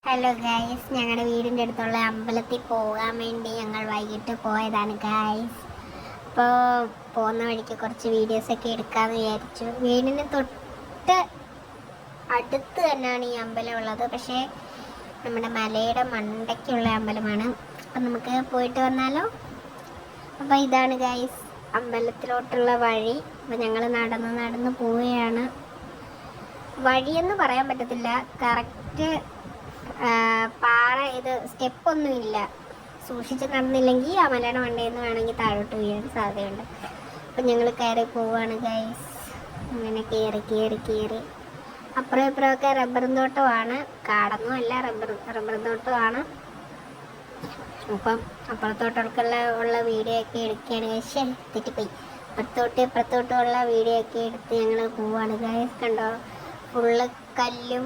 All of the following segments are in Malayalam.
ഹലോ ഗായ്സ്, ഞങ്ങളുടെ വീടിൻ്റെ അടുത്തുള്ള അമ്പലത്തിൽ പോകാൻ വേണ്ടി ഞങ്ങൾ വൈകിട്ട് പോയതാണ് ഗായ്സ്. അപ്പോൾ പോകുന്ന വഴിക്ക് കുറച്ച് വീഡിയോസൊക്കെ എടുക്കാമെന്ന് വിചാരിച്ചു. വീടിന് തൊട്ട് അടുത്ത് തന്നെയാണ് ഈ അമ്പലം ഉള്ളത്. പക്ഷേ നമ്മുടെ മലയുടെ മണ്ടയ്ക്കുള്ള അമ്പലമാണ്. അപ്പം നമുക്ക് പോയിട്ട് വന്നാലോ? അപ്പോൾ ഇതാണ് ഗായ്സ് അമ്പലത്തിലോട്ടുള്ള വഴി. അപ്പോൾ ഞങ്ങൾ നടന്ന് പോവുകയാണ്. വഴിയെന്ന് പറയാൻ പറ്റത്തില്ല, കറക്റ്റ് പാറ, ഇത് സ്റ്റെപ്പൊന്നുമില്ല. സൂക്ഷിച്ച് നടന്നില്ലെങ്കിൽ ആ മലയുടെ മണ്ടയിൽ നിന്ന് വേണമെങ്കിൽ താഴോട്ട് വീഴാൻ സാധ്യതയുണ്ട്. അപ്പം ഞങ്ങൾ കയറി പോവുകയാണ് ഗൈസ്. അങ്ങനെ കയറി അപ്പുറം ഇപ്പുറമൊക്കെ റബ്ബറും തോട്ടമാണ്, കാടൊന്നും അല്ല, റബ്ബർ തോട്ടമാണ്. അപ്പം അപ്പുറത്തോട്ടുള്ള വീഡിയോ ഒക്കെ എടുക്കുകയാണ് ഗൈസ്. തെറ്റിപ്പോയി. ഇപ്പുറത്തോട്ടുള്ള വീഡിയോ ഒക്കെ എടുത്ത് ഞങ്ങൾ പോവുകയാണ് ഗൈസ്. കണ്ടോ, ഫുള്ള് കല്ലും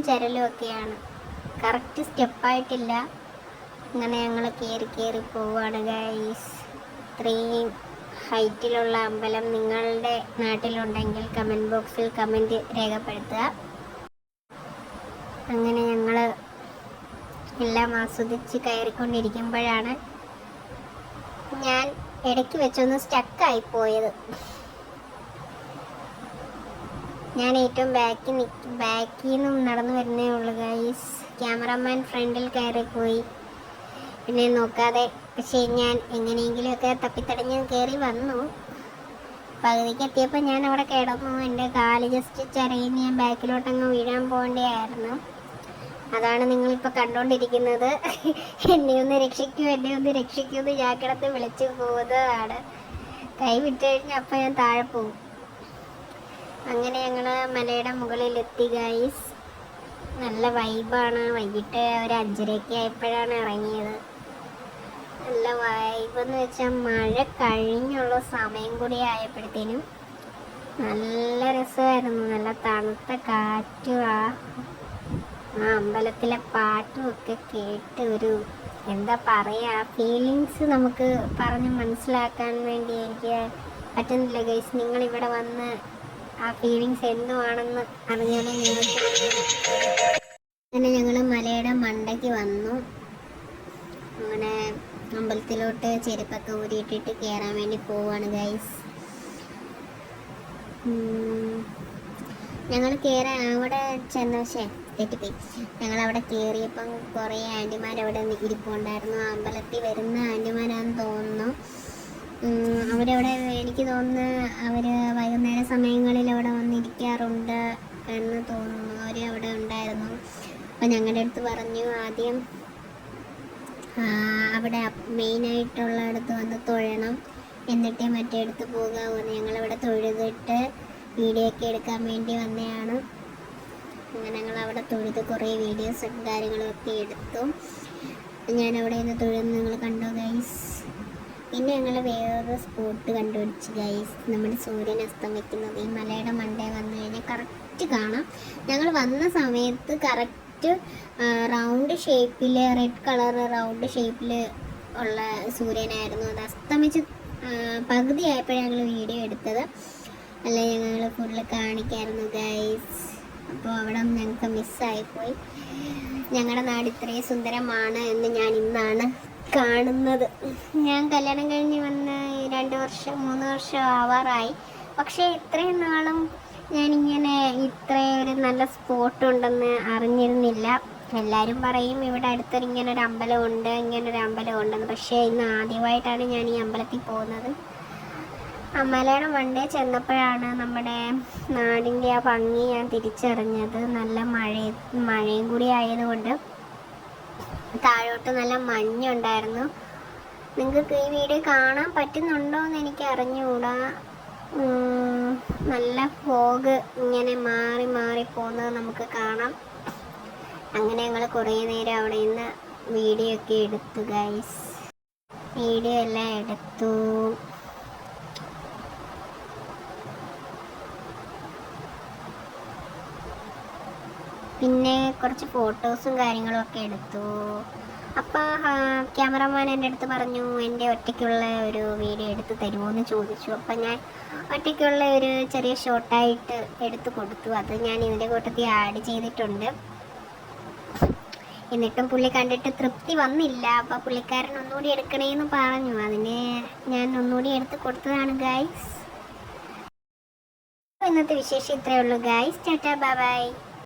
ചരലും ഒക്കെയാണ്. കറക്റ്റ് സ്റ്റെപ്പായിട്ടില്ല. അങ്ങനെ ഞങ്ങൾ കയറി പോവുകയാണ് ഗൈസ്. ഇത്രയും ഹൈറ്റിലുള്ള അമ്പലം നിങ്ങളുടെ നാട്ടിലുണ്ടെങ്കിൽ കമൻറ്റ് ബോക്സിൽ കമൻറ്റ് രേഖപ്പെടുത്തുക. അങ്ങനെ ഞങ്ങൾ എല്ലാം ആസ്വദിച്ച് കയറിക്കൊണ്ടിരിക്കുമ്പോഴാണ് ഞാൻ ഇടയ്ക്ക് വെച്ചൊന്ന് സ്റ്റക്കായി പോയത്. ഞാൻ ഏറ്റവും ബാക്കിൽ നിന്നും നടന്നു വരുന്നേ ഉള്ളൂ ഗൈസ്. ക്യാമറമാൻ ഫ്രണ്ടിൽ കയറിപ്പോയി, പിന്നെ നോക്കാതെ. പക്ഷേ ഞാൻ എങ്ങനെയെങ്കിലുമൊക്കെ തപ്പിത്തടഞ്ഞ് കയറി വന്നു. പകുതിക്ക് എത്തിയപ്പോൾ ഞാൻ അവിടെ കിടന്നു. എൻ്റെ കാല് ജസ്റ്റ് ചരയിന് ഞാൻ ബാക്കിലോട്ടങ്ങ് വീഴാൻ പോകേണ്ടതായിരുന്നു. അതാണ് നിങ്ങളിപ്പോൾ കണ്ടുകൊണ്ടിരിക്കുന്നത്. എന്നെ ഒന്ന് രക്ഷിക്കൂ എന്ന് ഞാൻ കിടന്ന് വിളിച്ചു പോകുന്നതാണ്. കൈ വിട്ട് കഴിഞ്ഞാൽ അപ്പം ഞാൻ താഴെ പോകും. അങ്ങനെ ഞങ്ങൾ മലയുടെ മുകളിലെത്തി ഗൈസ്. നല്ല വൈബാണ്. വൈകിട്ട് ഒരു 5:30 ആയപ്പോഴാണ് ഇറങ്ങിയത്. നല്ല വൈബെന്ന് വെച്ചാൽ മഴ കഴിഞ്ഞുള്ള സമയം കൂടി ആയപ്പോഴത്തേനും നല്ല രസമായിരുന്നു. നല്ല തണുത്ത കാറ്റും ആ അമ്പലത്തിലെ പാട്ടും ഒക്കെ കേട്ട് ഒരു എന്താ പറയുക, ഫീലിങ്സ് നമുക്ക് പറഞ്ഞ് മനസ്സിലാക്കാൻ വേണ്ടി എനിക്ക് പറ്റുന്നില്ല ഗൈസ്. നിങ്ങളിവിടെ വന്ന് ആ ഫീലിങ്സ് എന്തുവാണെന്ന് അറിഞ്ഞാലേ നിങ്ങൾക്ക്. അങ്ങനെ ഞങ്ങൾ മലയുടെ മണ്ടയ്ക്ക് വന്നു. അങ്ങനെ അമ്പലത്തിലോട്ട് ചെരുപ്പൊക്കെ ഊരിയിട്ടിട്ട് കയറാൻ വേണ്ടി പോവാണ് ഗൈസ്. ഞങ്ങൾ അവിടെ തെറ്റിപ്പോയി. ഞങ്ങളവിടെ കയറിയപ്പം കുറേ ആൻറ്റിമാരവിടെ ഇരിപ്പുണ്ടായിരുന്നു. അമ്പലത്തിൽ വരുന്ന ആൻറ്റിമാരാണെന്ന് തോന്നുന്നു. അവരവിടെ, എനിക്ക് തോന്നുന്നു അവർ വൈകുന്നേര സമയങ്ങളിൽ അവിടെ വന്നിരിക്കാറുണ്ട് എന്ന് തോന്നുന്നു. അവർ അവിടെ ഉണ്ടായിരുന്നു. അപ്പം ഞങ്ങളുടെ അടുത്ത് പറഞ്ഞു ആദ്യം അവിടെ മെയിനായിട്ടുള്ള അടുത്ത് വന്ന് തൊഴണം, എന്നിട്ടേ മറ്റേ അടുത്ത് പോകാമെന്ന്. ഞങ്ങളവിടെ തൊഴുതിട്ട് വീഡിയോ ഒക്കെ എടുക്കാൻ വേണ്ടി വന്നതാണ്. അങ്ങനെ ഞങ്ങളവിടെ തൊഴുത് കുറേ വീഡിയോസും കാര്യങ്ങളൊക്കെ എടുത്തു. ഞാനവിടെ നിന്ന് തൊഴുന്ന് നിങ്ങൾ കണ്ടോ ഗൈസ്. പിന്നെ ഞങ്ങൾ വേറൊരു സ്പോട്ട് കണ്ടുപിടിച്ച് ഗൈസ്. നമ്മുടെ സൂര്യൻ അസ്തമിക്കുന്നത് ഈ മലയുടെ മണ്ടയിൽ വന്നു കഴിഞ്ഞാൽ കറക്റ്റ് കാണാം. ഞങ്ങൾ വന്ന സമയത്ത് കറക്റ്റ് റൗണ്ട് ഷേപ്പിൽ, റെഡ് കളർ റൗണ്ട് ഷേപ്പിൽ ഉള്ള സൂര്യനായിരുന്നു. അത് അസ്തമിച്ച് പകുതി ആയപ്പോഴാണ് ഞങ്ങൾ വീഡിയോ എടുത്തത്. അല്ല, ഞങ്ങൾ ഫുള്ള് കാണിക്കായിരുന്നു ഗൈസ്. അപ്പോൾ അവിടെ ഞങ്ങൾക്ക് മിസ്സായിപ്പോയി. ഞങ്ങളുടെ നാട് ഇത്രയും സുന്ദരമാണ് എന്ന് ഞാൻ ഇന്നാണ് കാണുന്നത്. ഞാൻ കല്യാണം കഴിഞ്ഞ് വന്ന് 2 വർഷം 3 വർഷം ആവാറായി. പക്ഷേ ഇത്രയും നാളും ഞാനിങ്ങനെ ഇത്രയും ഒരു നല്ല സ്പോട്ട് ഉണ്ടെന്ന് അറിഞ്ഞിരുന്നില്ല. എല്ലാവരും പറയും ഇവിടെ അടുത്തൊരു ഇങ്ങനൊരു അമ്പലമുണ്ടെന്ന്. പക്ഷേ ഇന്ന് ആദ്യമായിട്ടാണ് ഞാൻ ഈ അമ്പലത്തിൽ പോകുന്നത്. മലയുടെ മണ്ടേ ചെന്നപ്പോഴാണ് നമ്മുടെ നാടിൻ്റെ ആ ഭംഗി ഞാൻ തിരിച്ചറിഞ്ഞത്. നല്ല മഴയും കൂടി ആയതുകൊണ്ട് താഴോട്ട് നല്ല മഞ്ഞുണ്ടായിരുന്നു. നിങ്ങൾക്ക് ഈ വീഡിയോ കാണാൻ പറ്റുന്നുണ്ടോ എന്ന് എനിക്ക് അറിഞ്ഞുകൂടാ. നല്ല ഫോഗ് ഇങ്ങനെ മാറി പോകുന്നത് നമുക്ക് കാണാം. അങ്ങനെ ഞങ്ങൾ കുറേ നേരം അവിടെ നിന്ന് വീഡിയോ ഒക്കെ എടുത്തു ഗൈസ്. വീഡിയോ എല്ലാം എടുത്തു. പിന്നെ കുറച്ച് ഫോട്ടോസും കാര്യങ്ങളും ഒക്കെ എടുത്തു. അപ്പോൾ ക്യാമറമാൻ എൻ്റെ അടുത്ത് പറഞ്ഞു എൻ്റെ ഒറ്റയ്ക്കുള്ള ഒരു വീഡിയോ എടുത്ത് തരുമോ എന്ന് ചോദിച്ചു. അപ്പം ഞാൻ ഒറ്റയ്ക്കുള്ള ഒരു ചെറിയ ഷോർട്ടായിട്ട് എടുത്ത് കൊടുത്തു. അത് ഞാൻ ഇതിൻ്റെ കൂട്ടത്തിൽ ആഡ് ചെയ്തിട്ടുണ്ട്. എന്നിട്ടും പുള്ളി കണ്ടിട്ട് തൃപ്തി വന്നില്ല. അപ്പോൾ പുള്ളിക്കാരൻ ഒന്നുകൂടി എടുക്കണേന്ന് പറഞ്ഞു. അതിന് ഞാൻ ഒന്നുകൂടി എടുത്ത് കൊടുത്തതാണ് ഗൈസ്. ഇന്നത്തെ വിശേഷം ഇത്രയേ ഉള്ളൂ ഗൈസ്. Tata bye bye.